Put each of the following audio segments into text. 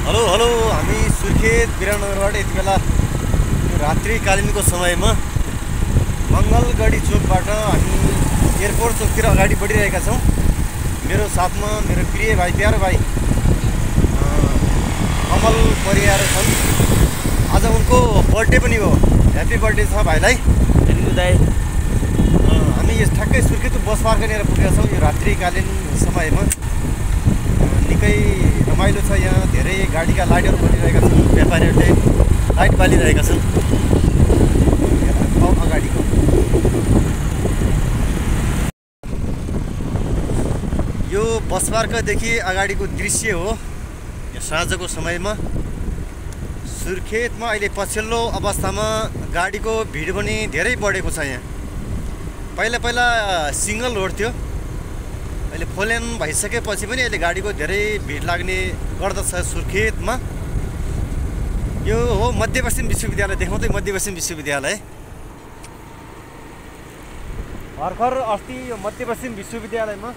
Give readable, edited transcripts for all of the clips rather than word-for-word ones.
Hello hello हामी सुर्खेत विराटनगरबाट यति बेला रात्रिकालीनको समयमा मङ्गलगढी चोकबाट हामी एयरपोर्ट चोकतिर अगाडि बढिरहेका छौँ। मेरो साथमा मेरो प्रिय भाइ प्यारो भाइ कमल परियार छन्। आज उनको बर्थडे पनि हो। ह्याप्पी बर्थडे छ भाइलाई। थ्याङ्क यू दाइ। हामी ठ्याक्कै सुर्खेत बस पार्कनेर पुगेका छौँ। यो रात्रिकालीन समयमा निकै रमाइलो छ। यहाँ धेरै गाडीका लाइटहरू बलिरहेका छन्। व्यापारीहरूले लाइट बालिरहेका छन् अगाडिको। यो बस पार्कदेखि अगाडिको दृश्य हो। यो साँझको समयमा सुर्खेतमा अहिले पछिल्लो अवस्थामा गाडीको भिड पनि धेरै बढेको छ। यहाँ पहिला पहिला सिङ्गल रोड थियो, अहिले फोर लेन भइसकेपछि पनि अहिले गाडीको धेरै भिड लाग्ने गर्दछ सुर्खेतमा। यो हो मध्यपश्चिम विश्वविद्यालय। देखाउँदै मध्यपश्चिम विश्वविद्यालय। भर्खर अस्ति यो मध्यपश्चिम विश्वविद्यालयमा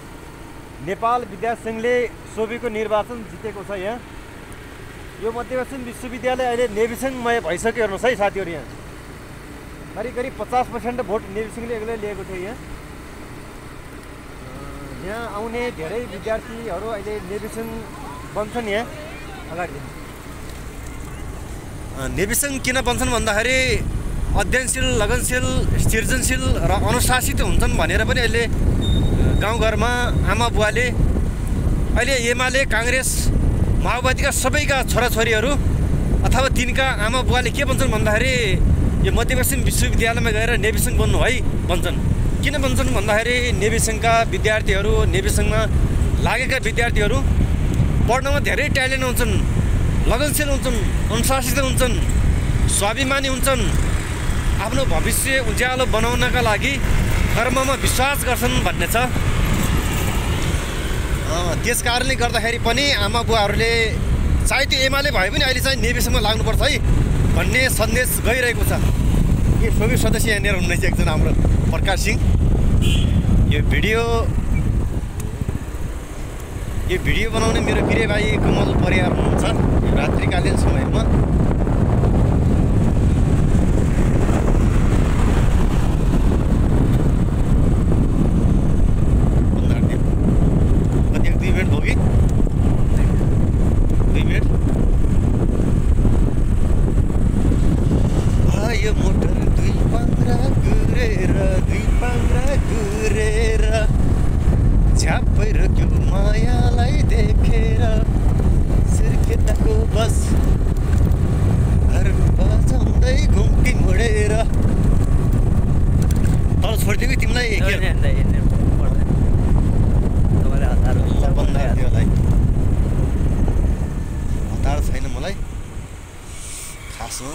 नेपाल विद्यार्थी सङ्घले सोभिको निर्वाचन जितेको छ। यहाँ यो मध्यपश्चिम विश्वविद्यालय अहिले नेविसङ्घमय भइसक्यो। हेर्नुहोस् है साथीहरू, यहाँ करिब करिब 50% भोट नेविसङ्घले एक्लै लिएको थियो। यहाँ आउने धेरै विद्यार्थीहरू अहिले नेविसङ्घ बन्छन्। यहाँ अगाडि नेविसङ्घ किन बन्छन् भन्दाखेरि अध्ययनशील, लगनशील, सृजनशील र अनुशासित हुन्छन् भनेर पनि अहिले गाउँघरमा आमा बुवाले, अहिले एमाले, काङ्ग्रेस, माओवादीका सबैका छोराछोरीहरू अथवा तिनका आमा बुवाले के भन्छन् भन्दाखेरि यो मध्यपश्चिम विश्वविद्यालयमा गएर नेविसङ्घ बन्नु है भन्छन्। किन भन्छन् भन्दाखेरि नेविसङ्घका विद्यार्थीहरू, नेविसङ्घमा लागेका विद्यार्थीहरू पढ्नमा धेरै ट्यालेन्ट हुन्छन्, लगनशील हुन्छन्, अनुशासित हुन्छन्, स्वाभिमानी हुन्छन्, आफ्नो भविष्य उज्यालो बनाउनका लागि कर्ममा विश्वास गर्छन् भन्ने छ। त्यस कारणले गर्दाखेरि पनि आमा बुवाहरूले चाहे त्यो एमाले भए पनि अहिले चाहिँ नेविसङ्घमा लाग्नुपर्छ है भन्ने सन्देश गइरहेको छ। यो सोभि सदस्य यहाँनिर हुनुहुन्छ एकजना हाम्रो प्रकाश सिंह। यो भिडियो बनाउने मेरो प्रिय भाइ कमल परियार हुनुहुन्छ यो रात्रिकालीन समयमा। कति 2 मिनट भयो कि 2 मिनट। यो मोटर दुई पाङ्रा गुरेर झ्याप्पै रोक्यो मायालाई देखेर। सुर्खेतको बस घर बजाउँदै घुम्ती मोडेर। तल छोडिदिएको तिमीलाई हतार छैन मलाई खासमा।